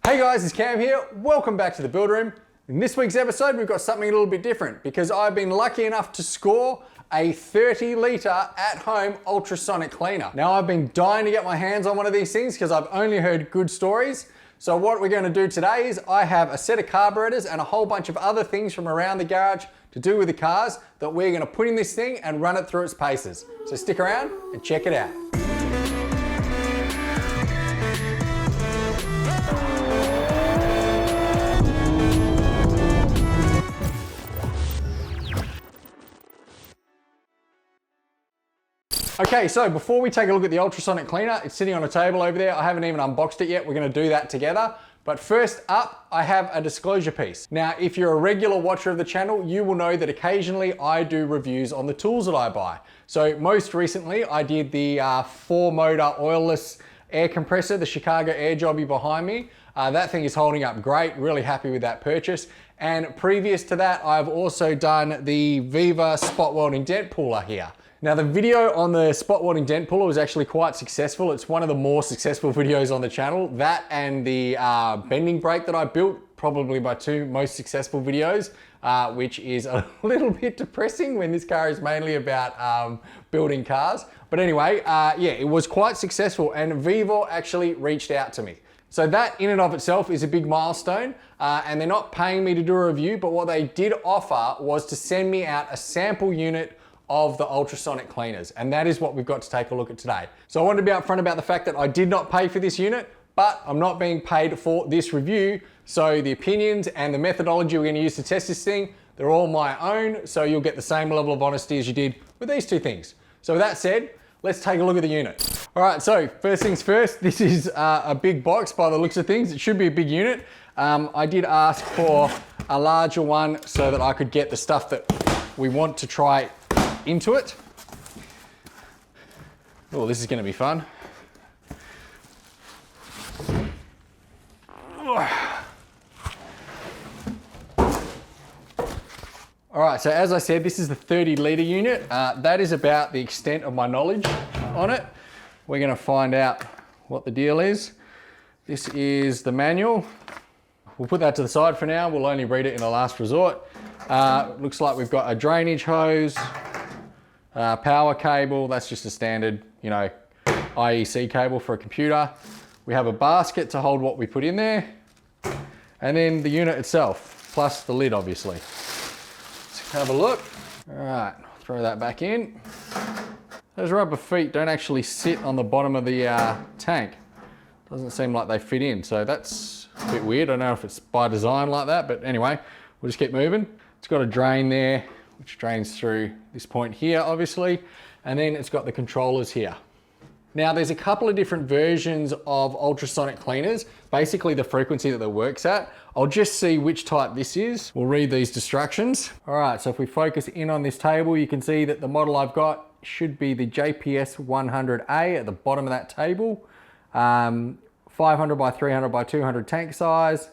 Hey guys, it's Cam here. Welcome back to the Build Room. In this week's episode, we've got something a little bit different because I've been lucky enough to score a 30 litre at-home ultrasonic cleaner. Now I've been dying to get my hands on one of these things because I've only heard good stories. So what we're going to do today is I have a set of carburetors and a whole bunch of other things from around the garage to do with the cars that we're going to put in this thing and run it through its paces. So stick around and check it out. Okay, so before we take a look at the ultrasonic cleaner, it's sitting on a table over there. I haven't even unboxed it yet. We're gonna do that together. But first up, I have a disclosure piece. Now, if you're a regular watcher of the channel, you will know that occasionally I do reviews on the tools that I buy. So most recently, I did the 4-motor oilless air compressor, the Chicago Air Jobby behind me. That thing is holding up great, really happy with that purchase. And previous to that, I've also done the Vevor spot welding dent puller here. Now the video on the spot welding dent puller was actually quite successful. It's one of the more successful videos on the channel. That and the bending brake that I built, probably my two most successful videos, which is a little bit depressing when this car is mainly about building cars. But anyway, yeah, it was quite successful and Vevor actually reached out to me. So that in and of itself is a big milestone and they're not paying me to do a review, but what they did offer was to send me out a sample unit of the ultrasonic cleaners, and that is what we've got to take a look at today. So I wanted to be upfront about the fact that I did not pay for this unit, but I'm not being paid for this review, so the opinions and the methodology we're going to use to test this thing, they're all my own, so you'll get the same level of honesty as you did with these two things. So with that said, let's take a look at the unit. All right, so first things first, this is a big box by the looks of things. It should be a big unit. I did ask for a larger one so that I could get the stuff that we want to try into it. Oh, this is going to be fun. All right, so as I said, this is the 30 litre unit. That is about the extent of my knowledge on it. We're going to find out what the deal is. This is the manual. We'll put that to the side for now. We'll only read it in a last resort. Looks like we've got a drainage hose, power cable. That's just a standard, you know, IEC cable for a computer. We have a basket to hold what we put in there. And then the unit itself, plus the lid, obviously. Let's have a look. All right, throw that back in. Those rubber feet don't actually sit on the bottom of the tank. Doesn't seem like they fit in, so that's a bit weird. I don't know if it's by design like that, but anyway, we'll just keep moving. It's got a drain there, which drains through this point here, obviously. And then it's got the controllers here. Now there's a couple of different versions of ultrasonic cleaners, basically the frequency that it works at. I'll just see which type this is. We'll read these instructions. All right, so if we focus in on this table, you can see that the model I've got should be the JPS 100A at the bottom of that table. 500 by 300 by 200 tank size.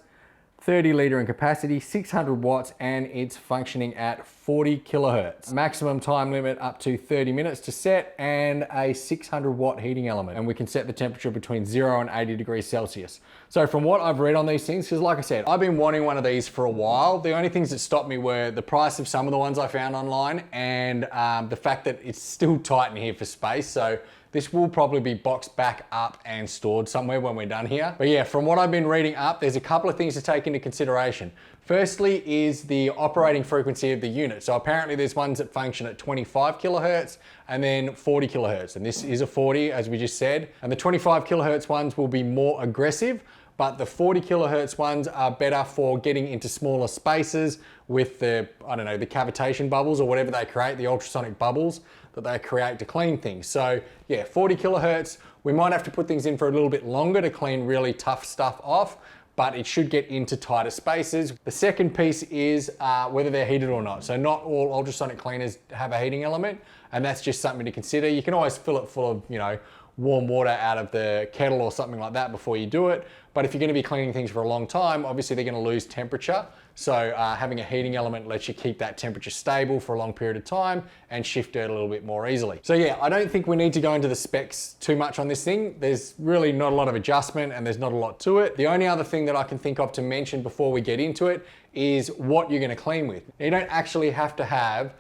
30 litre in capacity, 600 watts, and it's functioning at 40 kilohertz. Maximum time limit up to 30 minutes to set, and a 600 watt heating element. And we can set the temperature between 0 and 80 degrees Celsius. So from what I've read on these things, because like I said, I've been wanting one of these for a while. The only things that stopped me were the price of some of the ones I found online and the fact that it's still tight in here for space. So this will probably be boxed back up and stored somewhere when we're done here. But yeah, from what I've been reading up, there's a couple of things to take into consideration. Firstly is the operating frequency of the unit. So apparently there's ones that function at 25 kilohertz and then 40 kilohertz. And this is a 40, as we just said. And the 25 kilohertz ones will be more aggressive, but the 40 kilohertz ones are better for getting into smaller spaces with the, I don't know, the cavitation bubbles or whatever they create, the ultrasonic bubbles that they create to clean things. So yeah, 40 kilohertz, we might have to put things in for a little bit longer to clean really tough stuff off, but it should get into tighter spaces. The second piece is whether they're heated or not. So not all ultrasonic cleaners have a heating element, and that's just something to consider. You can always fill it full of, you know, warm water out of the kettle or something like that before you do it. But if you're gonna be cleaning things for a long time, obviously they're gonna lose temperature. So having a heating element lets you keep that temperature stable for a long period of time and shift dirt a little bit more easily. So yeah, I don't think we need to go into the specs too much on this thing. There's really not a lot of adjustment and there's not a lot to it. The only other thing that I can think of to mention before we get into it is what you're gonna clean with. You don't actually have to have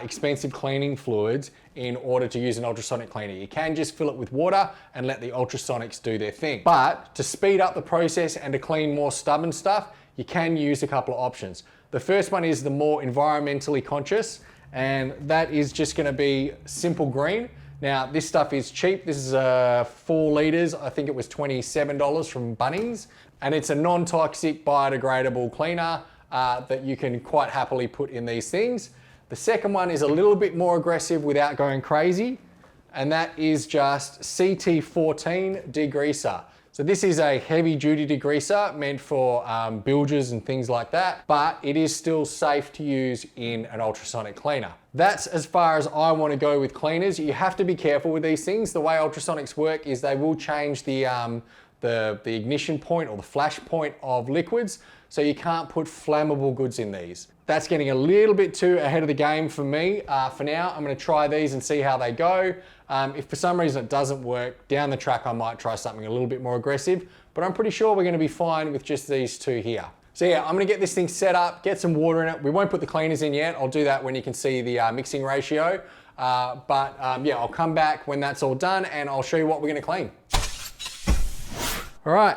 expensive cleaning fluids in order to use an ultrasonic cleaner. You can just fill it with water and let the ultrasonics do their thing. But to speed up the process and to clean more stubborn stuff, you can use a couple of options. The first one is the more environmentally conscious, and that is just gonna be simple green. Now, this stuff is cheap. This is 4 liters. I think it was $27 from Bunnings, and it's a non-toxic biodegradable cleaner that you can quite happily put in these things. The second one is a little bit more aggressive without going crazy, and that is just CT14 degreaser. So this is a heavy duty degreaser meant for bilges and things like that, but it is still safe to use in an ultrasonic cleaner. That's as far as I want to go with cleaners. You have to be careful with these things. The way ultrasonics work is they will change the ignition point or the flash point of liquids, so you can't put flammable goods in these. That's getting a little bit too ahead of the game for me. For now, I'm gonna try these and see how they go. If for some reason it doesn't work, down the track I might try something a little bit more aggressive, but I'm pretty sure we're gonna be fine with just these two here. So yeah, I'm gonna get this thing set up, get some water in it. We won't put the cleaners in yet. I'll do that when you can see the mixing ratio. Yeah, I'll come back when that's all done and I'll show you what we're gonna clean. All right.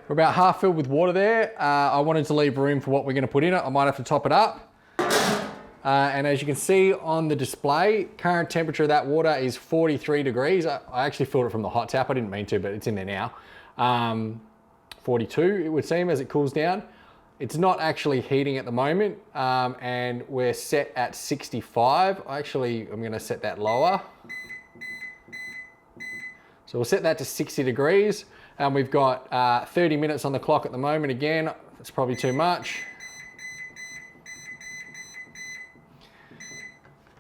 We're about half filled with water there. I wanted to leave room for what we're gonna put in it. I might have to top it up. And as you can see on the display, current temperature of that water is 43 degrees. I actually filled it from the hot tap. I didn't mean to, but it's in there now. 42, it would seem, as it cools down. It's not actually heating at the moment, and we're set at 65. I'm gonna set that lower. So we'll set that to 60 degrees. And we've got 30 minutes on the clock at the moment. Again, it's probably too much.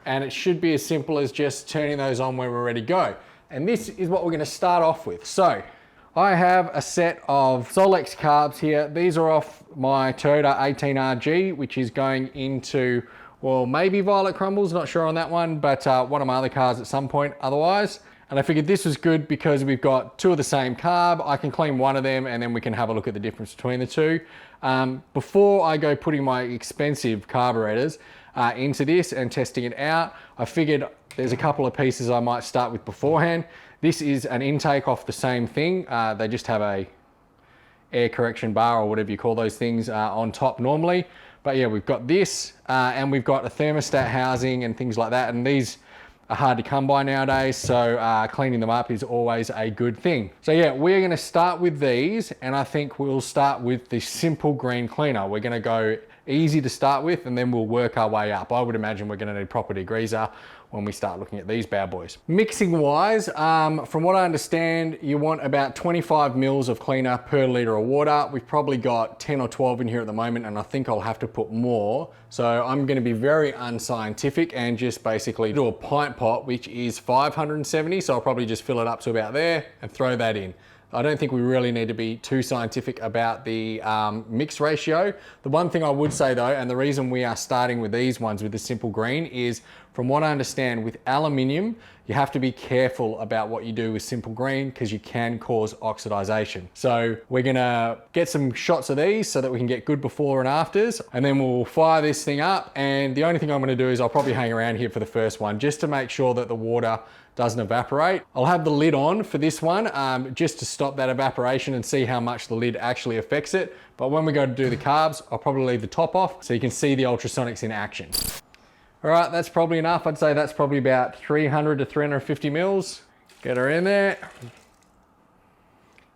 And it should be as simple as just turning those on when we're ready to go. And this is what we're gonna start off with. So I have a set of Solex carbs here. These are off my Toyota 18RG, which is going into, well, maybe Violet Crumbles, not sure on that one, but one of my other cars at some point otherwise. And I figured this was good because we've got 2 of the same carb. I can clean one of them and then we can have a look at the difference between the two. Before I go putting my expensive carburetors into this and testing it out, I figured there's a couple of pieces I might start with beforehand. This is an intake off the same thing. They just have a air correction bar or whatever you call those things on top normally. But yeah, we've got this and we've got a thermostat housing and things like that. And these are hard to come by nowadays, so cleaning them up is always a good thing. So yeah, we're gonna start with these, and I think we'll start with the simple green cleaner. We're gonna go easy to start with, and then we'll work our way up. I would imagine we're gonna need proper degreaser when we start looking at these bad boys. Mixing wise, from what I understand, you want about 25 mils of cleaner per liter of water. We've probably got 10 or 12 in here at the moment, and I think I'll have to put more. So I'm gonna be very unscientific and just basically do a pint pot, which is 570. So I'll probably just fill it up to about there and throw that in. I don't think we really need to be too scientific about the mix ratio. The one thing I would say though, and the reason we are starting with these ones with the simple green is, from what I understand, with aluminium, you have to be careful about what you do with simple green because you can cause oxidization. So we're gonna get some shots of these so that we can get good before and afters, and then we'll fire this thing up. And the only thing I'm gonna do is I'll probably hang around here for the first one just to make sure that the water doesn't evaporate. I'll have the lid on for this one just to stop that evaporation and see how much the lid actually affects it. But when we go to do the carbs, I'll probably leave the top off so you can see the ultrasonics in action. All right, that's probably enough. I'd say that's probably about 300 to 350 mils. Get her in there.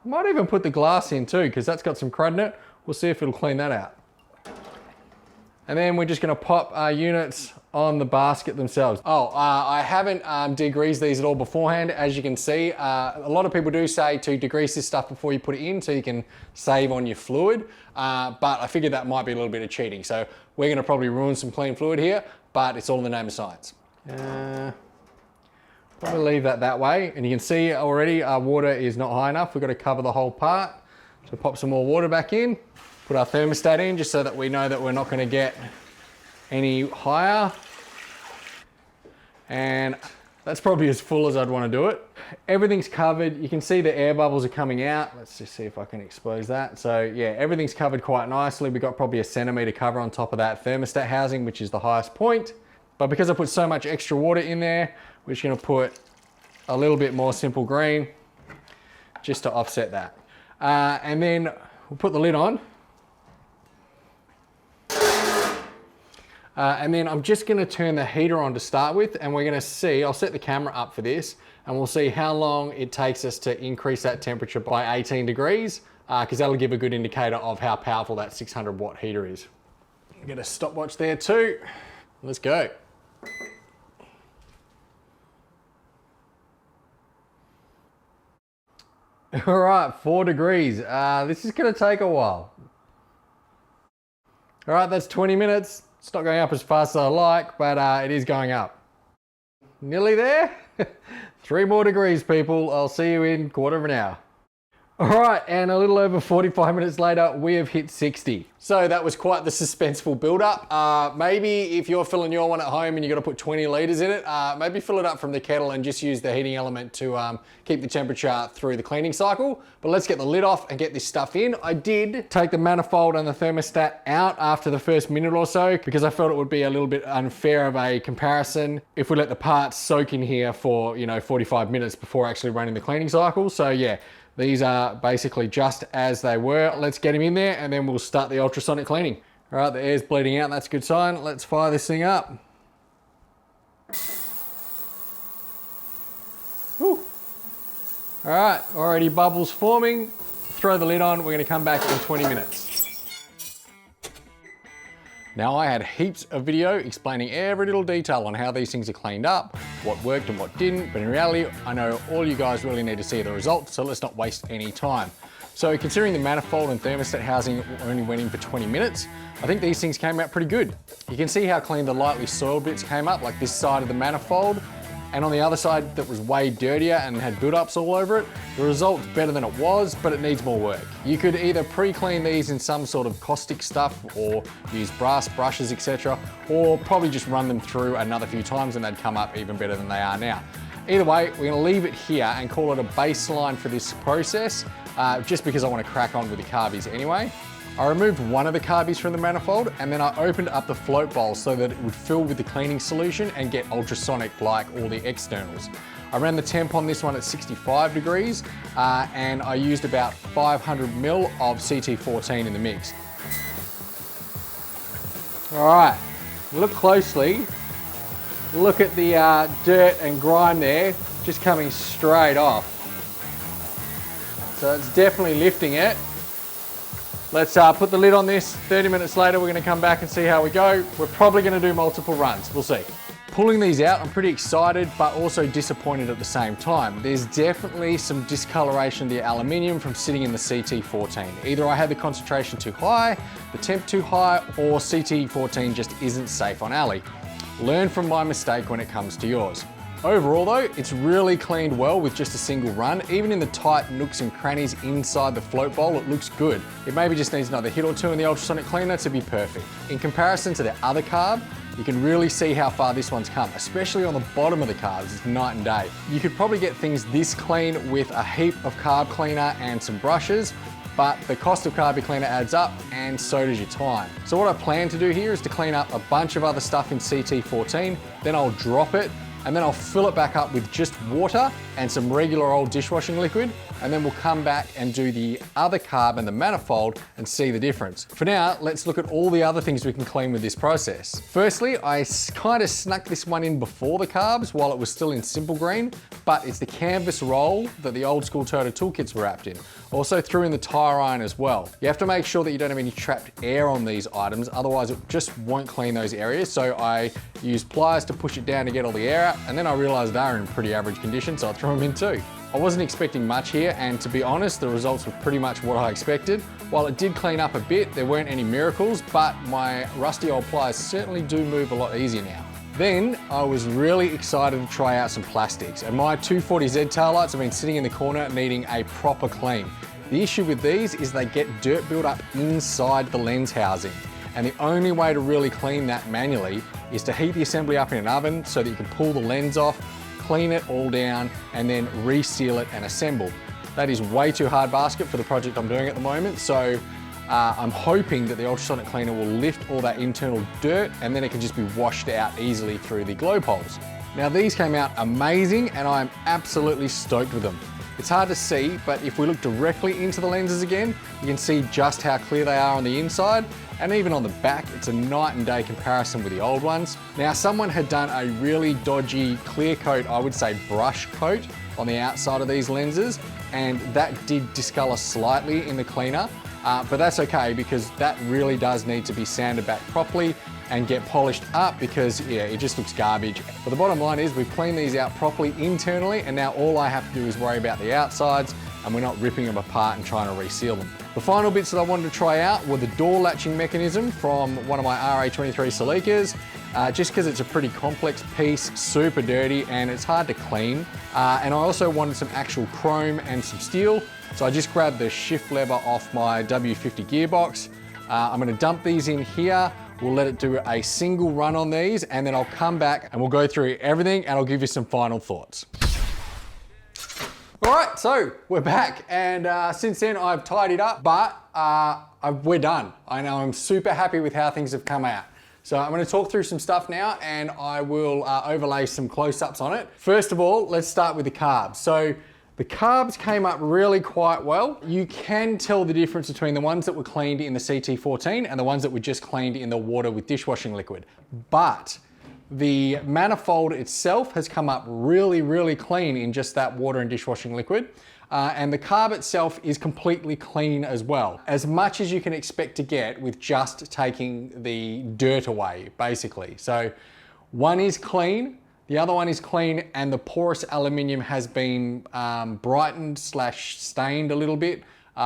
I might even put the glass in too, because that's got some crud in it. We'll see if it'll clean that out. And then we're just gonna pop our units on the basket themselves. I haven't degreased these at all beforehand. As you can see, a lot of people do say to degrease this stuff before you put it in so you can save on your fluid. But I figured that might be a little bit of cheating. So we're gonna probably ruin some clean fluid here, but it's all in the name of science. We'll leave that way. And you can see already our water is not high enough. We've got to cover the whole part. So pop some more water back in, put our thermostat in just so that we know that we're not going to get any higher. And that's probably as full as I'd want to do it. Everything's covered. You can see the air bubbles are coming out. Let's just see if I can expose that. So yeah, everything's covered quite nicely. We've got probably a centimetre cover on top of that thermostat housing, which is the highest point. But because I put so much extra water in there, we're just going to put a little bit more simple green just to offset that. And then we'll put the lid on. And then I'm just going to turn the heater on to start with, and we're going to see, I'll set the camera up for this, and we'll see how long it takes us to increase that temperature by 18 degrees, because that'll give a good indicator of how powerful that 600 watt heater is. Get a stopwatch there too. Let's go. All right, 4 degrees. This is going to take a while. All right, that's 20 minutes. It's not going up as fast as I like, but it is going up. Nearly there. 3 more degrees, people. I'll see you in quarter of an hour. All right, and a little over 45 minutes later, we have hit 60. So that was quite the suspenseful build-up. Maybe if you're filling your one at home and you've got to put 20 litres in it, maybe fill it up from the kettle and just use the heating element to keep the temperature through the cleaning cycle. But let's get the lid off and get this stuff in. I did take the manifold and the thermostat out after the first minute or so because I felt it would be a little bit unfair of a comparison if we let the parts soak in here for 45 minutes before actually running the cleaning cycle. So yeah. These are basically just as they were. Let's get them in there and then we'll start the ultrasonic cleaning. All right, the air's bleeding out, that's a good sign. Let's fire this thing up. Woo. All right, already bubbles forming. Throw the lid on, we're gonna come back in 20 minutes. Now I had heaps of video explaining every little detail on how these things are cleaned up, what worked and what didn't, but in reality, I know all you guys really need to see the results, so let's not waste any time. So considering the manifold and thermostat housing only went in for 20 minutes, I think these things came out pretty good. You can see how clean the lightly soiled bits came up, like this side of the manifold, and on the other side that was way dirtier and had build-ups all over it, the result's better than it was, but it needs more work. You could either pre-clean these in some sort of caustic stuff or use brass brushes, etc., or probably just run them through another few times and they'd come up even better than they are now. Either way, we're gonna leave it here and call it a baseline for this process, just because I wanna crack on with the carbies anyway. I removed one of the carbies from the manifold and then I opened up the float bowl so that it would fill with the cleaning solution and get ultrasonic like all the externals. I ran the temp on this one at 65 degrees and I used about 500 ml of CT14 in the mix. All right, look closely. Look at the dirt and grime there, just coming straight off. So it's definitely lifting it. Let's put the lid on this. 30 minutes later, we're gonna come back and see how we go. We're probably gonna do multiple runs, we'll see. Pulling these out, I'm pretty excited, but also disappointed at the same time. There's definitely some discoloration of the aluminium from sitting in the CT14. Either I had the concentration too high, the temp too high, or CT14 just isn't safe on alley. Learn from my mistake when it comes to yours. Overall though, it's really cleaned well with just a single run. Even in the tight nooks and crannies inside the float bowl, it looks good. It maybe just needs another hit or two in the ultrasonic cleaner to be perfect. In comparison to the other carb, you can really see how far this one's come, especially on the bottom of the carbs. It's night and day. You could probably get things this clean with a heap of carb cleaner and some brushes, but the cost of carb cleaner adds up and so does your time. So what I plan to do here is to clean up a bunch of other stuff in CT14, then I'll drop it, and then I'll fill it back up with just water and some regular old dishwashing liquid, and then we'll come back and do the other carb and the manifold and see the difference. For now, let's look at all the other things we can clean with this process. Firstly, I kind of snuck this one in before the carbs while it was still in simple green, but it's the canvas roll that the old school Toyota toolkits were wrapped in. Also threw in the tire iron as well. You have to make sure that you don't have any trapped air on these items, otherwise it just won't clean those areas. So I used pliers to push it down to get all the air out, and then I realized they were in pretty average condition, so I threw them in too. I wasn't expecting much here, and to be honest, the results were pretty much what I expected. While it did clean up a bit, there weren't any miracles, but my rusty old pliers certainly do move a lot easier now. Then I was really excited to try out some plastics, and my 240Z taillights have been sitting in the corner needing a proper clean. The issue with these is they get dirt built up inside the lens housing, and the only way to really clean that manually is to heat the assembly up in an oven so that you can pull the lens off, clean it all down, and then reseal it and assemble. That is way too hard basket for the project I'm doing at the moment, so I'm hoping that the Ultrasonic Cleaner will lift all that internal dirt and then it can just be washed out easily through the globe holes. Now these came out amazing and I'm absolutely stoked with them. It's hard to see, but if we look directly into the lenses again, you can see just how clear they are on the inside, and even on the back, it's a night and day comparison with the old ones. Now someone had done a really dodgy clear coat, I would say brush coat, on the outside of these lenses, and that did discolor slightly in the cleaner. But that's okay because that really does need to be sanded back properly and get polished up because yeah, it just looks garbage. But the bottom line is we've cleaned these out properly internally and now all I have to do is worry about the outsides and we're not ripping them apart and trying to reseal them. The final bits that I wanted to try out were the door latching mechanism from one of my RA23 Celicas, just because it's a pretty complex piece, super dirty and it's hard to clean. And I also wanted some actual chrome and some steel. So I just grabbed the shift lever off my W50 gearbox. I'm gonna dump these in here. We'll let it do a single run on these and then I'll come back and we'll go through everything and I'll give you some final thoughts. All right, so we're back and since then I've tidied up, but we're done. I know I'm super happy with how things have come out. So I'm gonna talk through some stuff now and I will overlay some close-ups on it. First of all, let's start with the carbs. So the carbs came up really quite well. You can tell the difference between the ones that were cleaned in the CT14 and the ones that were just cleaned in the water with dishwashing liquid. But the manifold itself has come up really, really clean in just that water and dishwashing liquid. And the carb itself is completely clean as well. As much as you can expect to get with just taking the dirt away, basically. So one is clean, the other one is clean, and the porous aluminium has been brightened / stained a little bit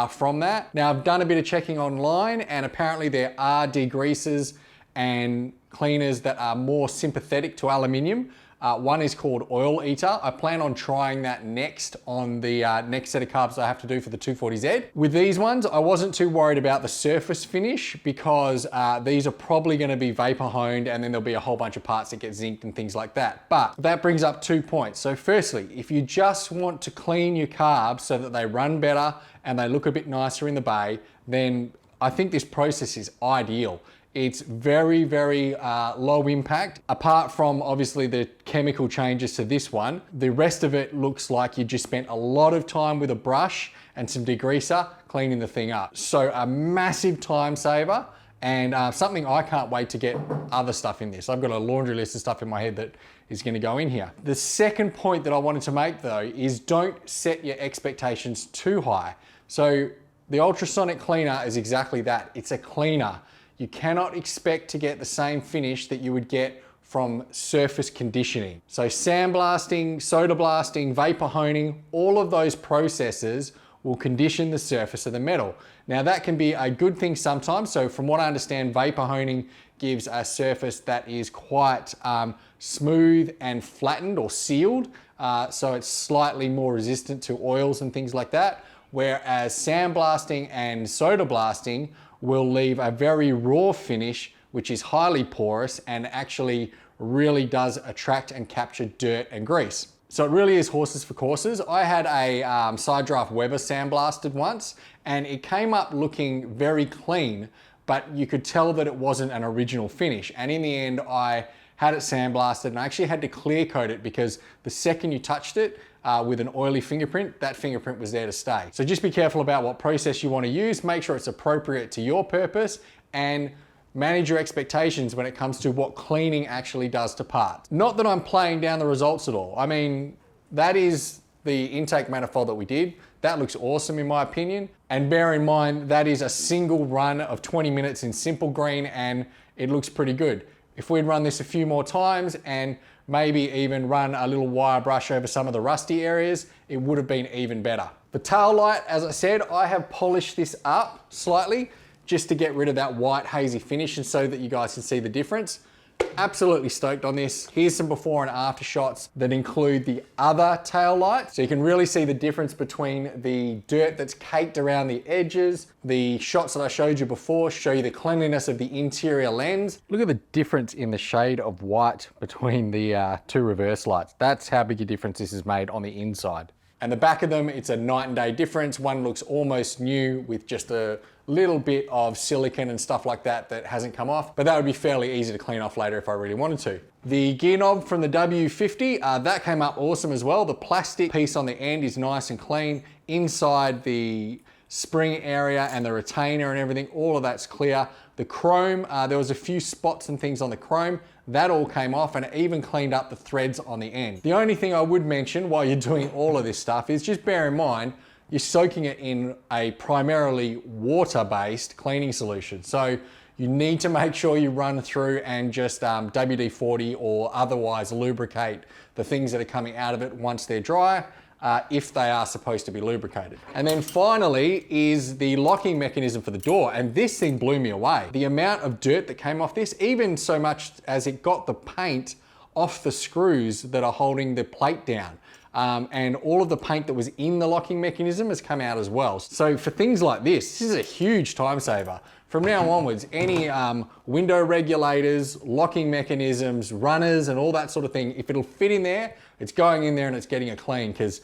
from that. Now I've done a bit of checking online and apparently there are degreasers and cleaners that are more sympathetic to aluminium. One is called Oil Eater. I plan on trying that next on the next set of carbs I have to do for the 240Z. With these ones, I wasn't too worried about the surface finish because these are probably gonna be vapor honed and then there'll be a whole bunch of parts that get zinced and things like that. But that brings up 2 points. So firstly, if you just want to clean your carbs so that they run better and they look a bit nicer in the bay, then I think this process is ideal. It's very, very low impact. Apart from obviously the chemical changes to this one, the rest of it looks like you just spent a lot of time with a brush and some degreaser cleaning the thing up. So a massive time saver and something I can't wait to get other stuff in this. I've got a laundry list of stuff in my head that is gonna go in here. The second point that I wanted to make though is don't set your expectations too high. So the Ultrasonic Cleaner is exactly that. It's a cleaner. You cannot expect to get the same finish that you would get from surface conditioning. So sandblasting, soda blasting, vapor honing, all of those processes will condition the surface of the metal. Now that can be a good thing sometimes. So from what I understand, vapor honing gives a surface that is quite smooth and flattened or sealed. So it's slightly more resistant to oils and things like that. Whereas sandblasting and soda blasting will leave a very raw finish, which is highly porous and actually really does attract and capture dirt and grease. So it really is horses for courses. I had a side draft Vevor sandblasted once and it came up looking very clean, but you could tell that it wasn't an original finish. And in the end, I had it sandblasted and I actually had to clear coat it because the second you touched it, with an oily fingerprint, that fingerprint was there to stay. So just be careful about what process you want to use, make sure it's appropriate to your purpose, and manage your expectations when it comes to what cleaning actually does to parts. Not that I'm playing down the results at all. I mean, that is the intake manifold that we did. That looks awesome in my opinion. And bear in mind, that is a single run of 20 minutes in simple green and it looks pretty good. If we'd run this a few more times and maybe even run a little wire brush over some of the rusty areas, it would have been even better. The tail light, as I said, I have polished this up slightly just to get rid of that white hazy finish and so that you guys can see the difference. Absolutely stoked on this. Here's some before and after shots that include the other tail light. So you can really see the difference between the dirt that's caked around the edges. The shots that I showed you before show you the cleanliness of the interior lens. Look at the difference in the shade of white between the two reverse lights. That's how big a difference this has made on the inside. And the back of them, it's a night and day difference. One looks almost new with just a little bit of silicone and stuff like that that hasn't come off, but that would be fairly easy to clean off later if I really wanted to. The gear knob from the W50, that came up awesome as well. The plastic piece on the end is nice and clean. Inside the spring area and the retainer and everything, all of that's clear. The chrome, there was a few spots and things on the chrome. That all came off, and it even cleaned up the threads on the end. The only thing I would mention while you're doing all of this stuff is just bear in mind, you're soaking it in a primarily water-based cleaning solution. So you need to make sure you run through and just WD-40 or otherwise lubricate the things that are coming out of it once they're dry, if they are supposed to be lubricated. And then finally is the locking mechanism for the door. And this thing blew me away. The amount of dirt that came off this, even so much as it got the paint off the screws that are holding the plate down. And all of the paint that was in the locking mechanism has come out as well. So for things like this is a huge time saver. From now onwards, any window regulators, locking mechanisms, runners, and all that sort of thing, if it'll fit in there, it's going in there and it's getting it clean, because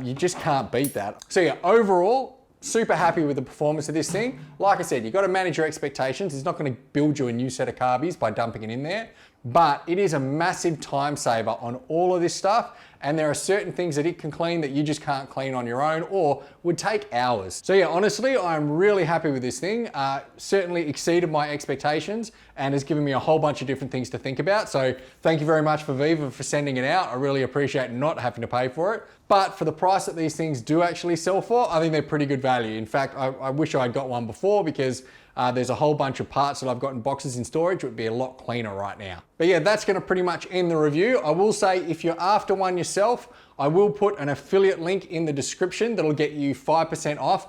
you just can't beat that. So yeah, overall, super happy with the performance of this thing. Like I said, you've got to manage your expectations. It's not going to build you a new set of carbies by dumping it in there, but it is a massive time saver on all of this stuff. And there are certain things that it can clean that you just can't clean on your own or would take hours. So yeah, honestly, I'm really happy with this thing. Certainly exceeded my expectations and has given me a whole bunch of different things to think about. So thank you very much for Vevor for sending it out. I really appreciate not having to pay for it. But for the price that these things do actually sell for, I think they're pretty good value. In fact, I wish I'd got one before, because there's a whole bunch of parts that I've got in boxes in storage. It would be a lot cleaner right now. But yeah, that's going to pretty much end the review. I will say, if you're after one yourself, I will put an affiliate link in the description that'll get you 5% off.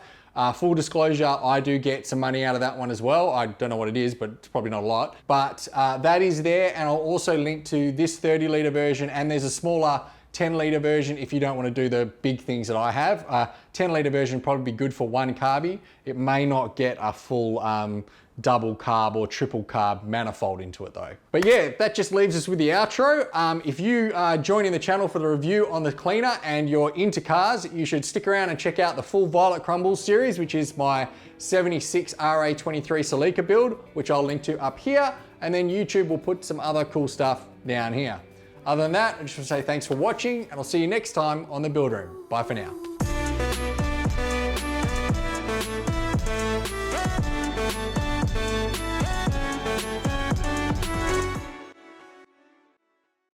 Full disclosure, I do get some money out of that one as well. I don't know what it is, but it's probably not a lot. But that is there, and I'll also link to this 30-litre version, and there's a smaller 10-litre version if you don't want to do the big things that I have. 10-litre version probably be good for one carby. It may not get a full double carb or triple carb manifold into it though. But yeah, that just leaves us with the outro. If you are joining the channel for the review on the cleaner and you're into cars, you should stick around and check out the full Violet Crumbles series, which is my 76 RA23 Celica build, which I'll link to up here. And then YouTube will put some other cool stuff down here. Other than that, I just want to say thanks for watching, and I'll see you next time on The Build Room. Bye for now.